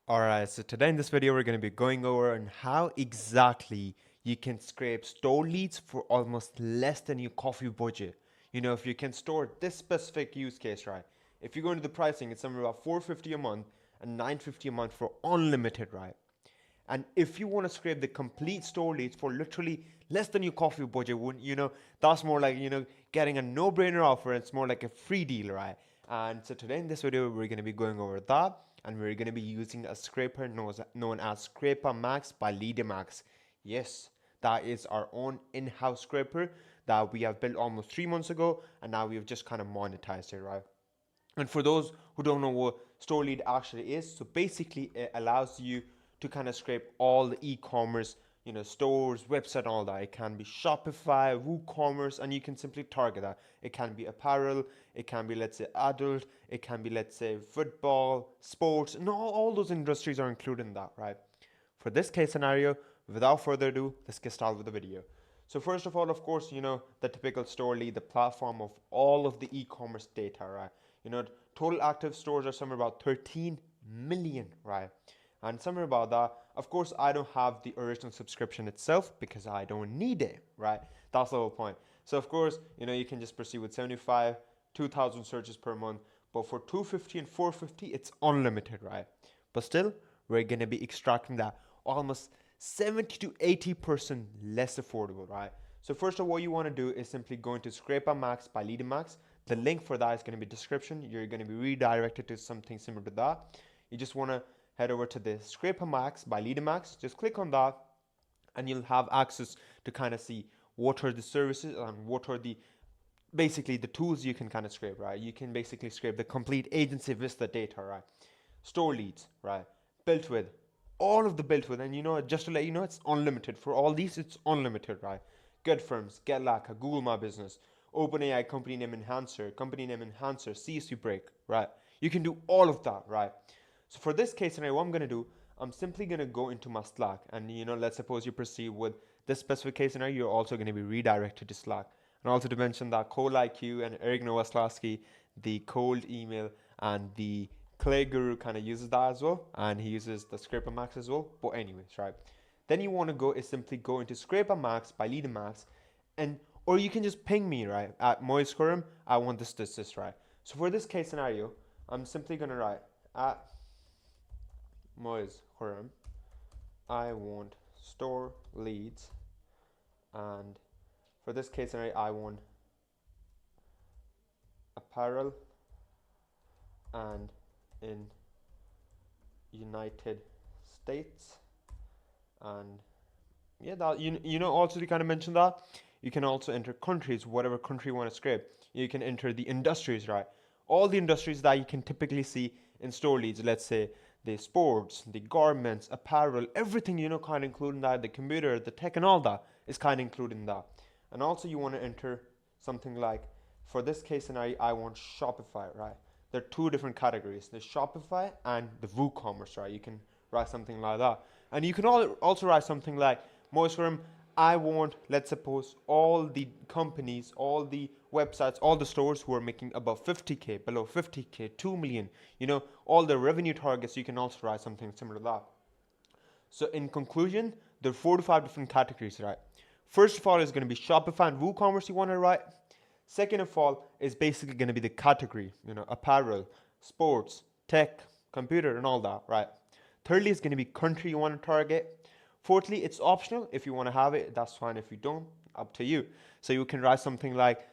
Alright, so today in this video we're going to be going over on how exactly you can scrape store leads for almost less than your coffee budget. You know, if you can store this specific use case, right? If you go into the pricing, it's somewhere about 450 a month and 950 a month for unlimited, right? And if you want to scrape the complete store leads for literally less than your coffee budget, wouldn't that's more like, getting a no-brainer offer. It's more like a free deal, right? And so today in this video, we're going to be going over that, and we're going to be using a scraper known as Scraper Max by LeaderMax. Yes, that is our own in-house scraper that we have built almost 3 months ago, and now we've just kind of monetized it, right? And for those who don't know what store lead actually is, so basically it allows you to kind of scrape all the e-commerce, stores, website, all that. It can be Shopify, WooCommerce, and you can simply target that. It can be apparel, it can be, let's say, adult, it can be, let's say, football, sports, and all those industries are included in that, right? For this case scenario, without further ado, let's get started with the video. So first of all, of course, the typical store lead, the platform of all of the e-commerce data, right? Total active stores are somewhere about 13 million, right? And somewhere about that, of course, I don't have the original subscription itself because I don't need it, right? That's the whole point. So of course, you can just proceed with 75, 2,000 searches per month. But for 250 and 450, it's unlimited, right? But still, we're going to be extracting that almost 70 to 80% less affordable, right? So first of all, what you want to do is simply go into Scraper Max by LeaderMax. The link for that is going to be description. You're going to be redirected to something similar to that. You just want to head over to the Scraper Max by LeaderMax. Just click on that, and you'll have access to kind of see what are the services and what are the basically the tools you can kind of scrape, right? You can basically scrape the complete agency Vista data, right? Store leads, right? Built with all of the built with, and just to let you know, it's unlimited for all these. It's unlimited, right? Good firms, GetLack, Google My Business, OpenAI, company name enhancer, CSV break, right? You can do all of that, right? So for this case scenario, what I'm going to do, I'm simply going to go into my Slack, and let's suppose you proceed with this specific case scenario, you're also going to be redirected to Slack. And also to mention that Cold IQ and Eric Nowoslavsky, the cold email and the Clay Guru kind of uses that as well, and he uses the Scraper Max as well. But anyways, right? Then you want to go is simply go into Scraper Max by LeaderMax, and or you can just ping me, right, at Moise Quorum. I want this, right? So for this case scenario, I'm simply gonna write at Moise Quorum, I want store leads, and for this case scenario, I want apparel and in United States. And yeah, that also to kind of mention that you can also enter countries, whatever country you want to scrape. You can enter the industries, right? All the industries that you can typically see in store leads, let's say the sports, the garments, apparel, everything, kind of including that, the computer, the tech, and all that is kind of including that. And also you want to enter something like, for this case scenario, I want Shopify, right? There are two different categories, the Shopify and the WooCommerce, right? You can write something like that. And you can also write something like, most firm, I want, let's suppose, all the companies, all the websites, all the stores who are making above 50K, below 50K, 2 million, all the revenue targets, you can also write something similar to that. So in conclusion, there are 4 to 5 different categories, right? First of all is going to be Shopify and WooCommerce you want to write. Second of all is basically going to be the category, apparel, sports, tech, computer, and all that, right? Thirdly is going to be country you want to target. Fourthly, it's optional. If you want to have it, that's fine. If you don't, up to you. So you can write something like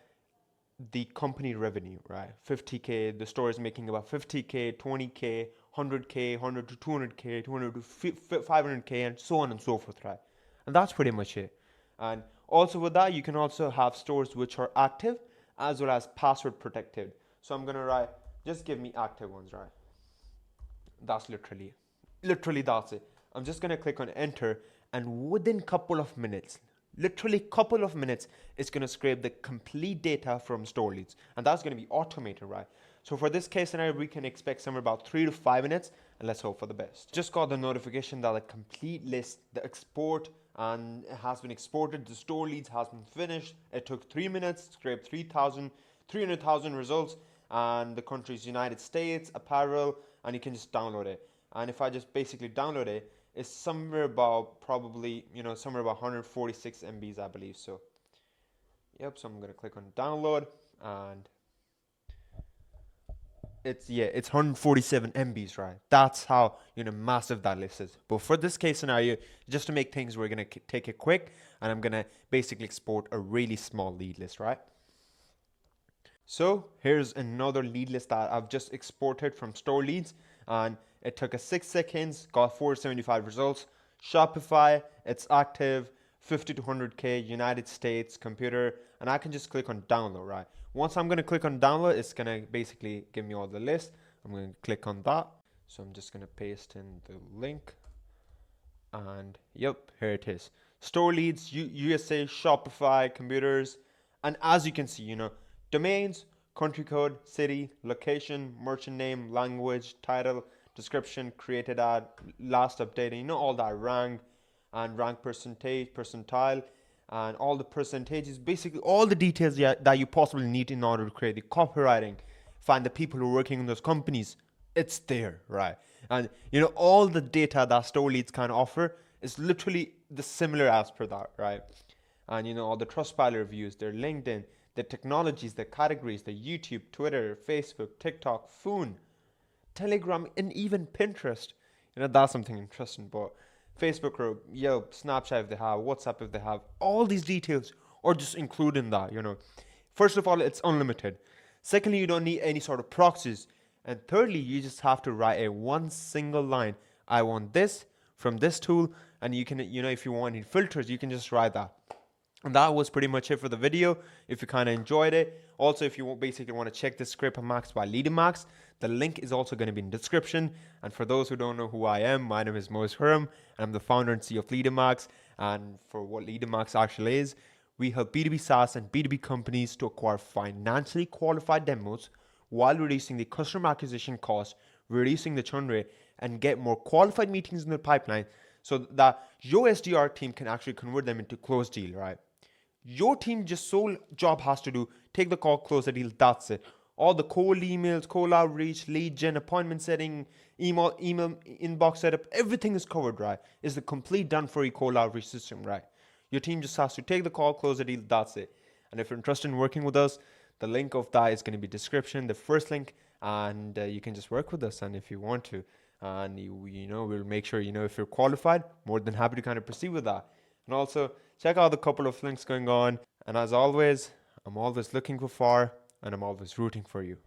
the company revenue, right? 50K, the store is making about 50K, 20K, 100K, 100 to 200K, 200 to 500K, and so on and so forth, right? And that's pretty much it. And also with that, you can also have stores which are active as well as password protected. So I'm going to write, just give me active ones, right? That's literally that's it. I'm just going to click on enter, and within couple of minutes, literally couple of minutes, it's going to scrape the complete data from store leads, and that's going to be automated, right? So for this case scenario, we can expect somewhere about 3 to 5 minutes, and let's hope for the best. Just got the notification that the complete list, the export, and it has been exported. The store leads has been finished. It took 3 minutes, scraped 300,000 results, and the country is United States, apparel, and you can just download it. And if I just basically download it, it's somewhere about probably, somewhere about 146 MBs, I believe. So, yep, so I'm going to click on download, and it's 147 MBs, right? That's how, massive that list is. But for this case scenario, just to make things, we're going to take it quick, and I'm going to basically export a really small lead list, right? So here's another lead list that I've just exported from store leads, and it took us 6 seconds, got 475 results. Shopify, it's active, 50 to 100K, United States, computer, and I can just click on download, right? Once I'm gonna click on download, it's gonna basically give me all the list. I'm gonna click on that. So I'm just gonna paste in the link, and yep, here it is. Store leads, USA, Shopify, computers, and as you can see, domains, country code, city, location, merchant name, language, title, description, created ad, last updated, all that rank and rank percentage, percentile, and all the percentages, basically all the details that you possibly need in order to create the copywriting, find the people who are working in those companies. It's there, right? And all the data that store leads can offer is literally the similar as per that, right? And all the Trustpilot reviews, their LinkedIn, the technologies, the categories, the YouTube, Twitter, Facebook, TikTok, phone, Telegram, and even Pinterest. That's something interesting. But Facebook or Yelp, Snapchat if they have, WhatsApp if they have, all these details are just included in that. First of all, it's unlimited. Secondly, you don't need any sort of proxies. And thirdly, you just have to write a one single line. I want this from this tool, and you can, if you want any filters, you can just write that. And that was pretty much it for the video. If you kind of enjoyed it, also if you basically want to check the script Max by LeaderMax, the link is also going to be in the description. And for those who don't know who I am, my name is Moise Huram, and I'm the founder and CEO of LeaderMax. And for what LeaderMax actually is, we help B2B SaaS and B2B companies to acquire financially qualified demos while reducing the customer acquisition cost, reducing the churn rate, and get more qualified meetings in the pipeline so that your SDR team can actually convert them into closed deal, right? Your team just sole job has to do take the call, close the deal. That's it. All the cold emails, cold outreach, lead gen, appointment setting, email inbox setup, everything is covered, right? It's the complete done for you cold outreach system, right? Your team just has to take the call, close the deal. That's it. And if you're interested in working with us, the link of that is going to be description, the first link, and you can just work with us. And if you want to, and we'll make sure if you're qualified, more than happy to kind of proceed with that. And also check out the couple of links going on. And as always, I'm always looking for, and I'm always rooting for you.